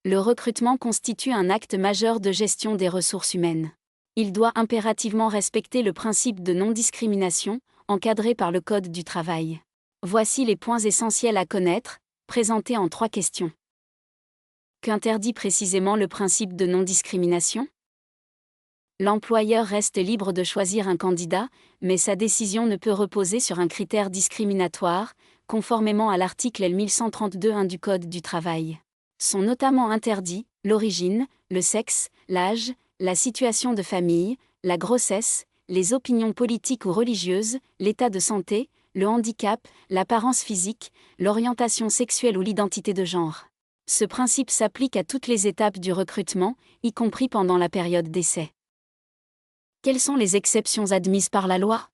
Le recrutement constitue un acte majeur de gestion des ressources humaines. Il doit impérativement respecter le principe de non-discrimination, encadré par le Code du travail. Voici les points essentiels à connaître, présentés en 3 questions. Qu'interdit précisément le principe de non-discrimination ? L'employeur reste libre de choisir un candidat, mais sa décision ne peut reposer sur un critère discriminatoire, conformément à l'article L1132-1 du Code du travail. Sont notamment interdits l'origine, le sexe, l'âge, la situation de famille, la grossesse, les opinions politiques ou religieuses, l'état de santé, le handicap, l'apparence physique, l'orientation sexuelle ou l'identité de genre. Ce principe s'applique à toutes les étapes du recrutement, y compris pendant la période d'essai. Quelles sont les exceptions admises par la loi ?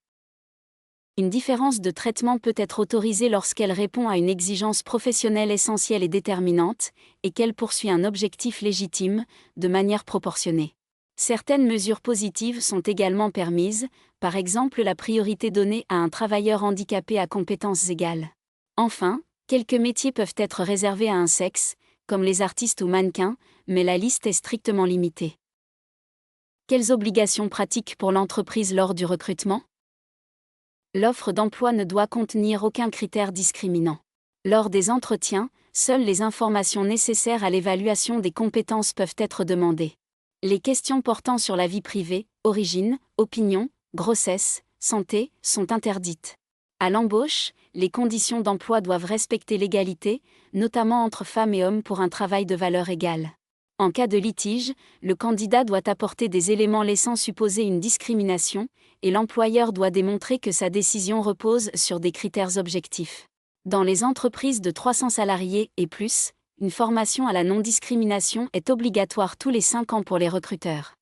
Une différence de traitement peut être autorisée lorsqu'elle répond à une exigence professionnelle essentielle et déterminante, et qu'elle poursuit un objectif légitime, de manière proportionnée. Certaines mesures positives sont également permises, par exemple la priorité donnée à un travailleur handicapé à compétences égales. Enfin, quelques métiers peuvent être réservés à un sexe, comme les artistes ou mannequins, mais la liste est strictement limitée. Quelles obligations pratiques pour l'entreprise lors du recrutement ? L'offre d'emploi ne doit contenir aucun critère discriminant. Lors des entretiens, seules les informations nécessaires à l'évaluation des compétences peuvent être demandées. Les questions portant sur la vie privée, origine, opinion, grossesse, santé, sont interdites. À l'embauche, les conditions d'emploi doivent respecter l'égalité, notamment entre femmes et hommes pour un travail de valeur égale. En cas de litige, le candidat doit apporter des éléments laissant supposer une discrimination, et l'employeur doit démontrer que sa décision repose sur des critères objectifs. Dans les entreprises de 300 salariés et plus, une formation à la non-discrimination est obligatoire tous les 5 ans pour les recruteurs.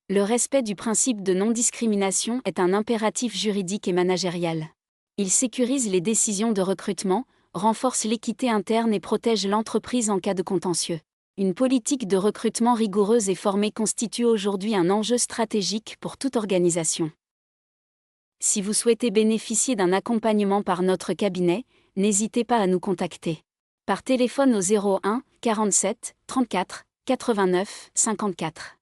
Le respect du principe de non-discrimination est un impératif juridique et managérial. Il sécurise les décisions de recrutement, renforce l'équité interne et protège l'entreprise en cas de contentieux. Une politique de recrutement rigoureuse et formée constitue aujourd'hui un enjeu stratégique pour toute organisation. Si vous souhaitez bénéficier d'un accompagnement par notre cabinet, n'hésitez pas à nous contacter. Par téléphone au 01 47 34 89 54.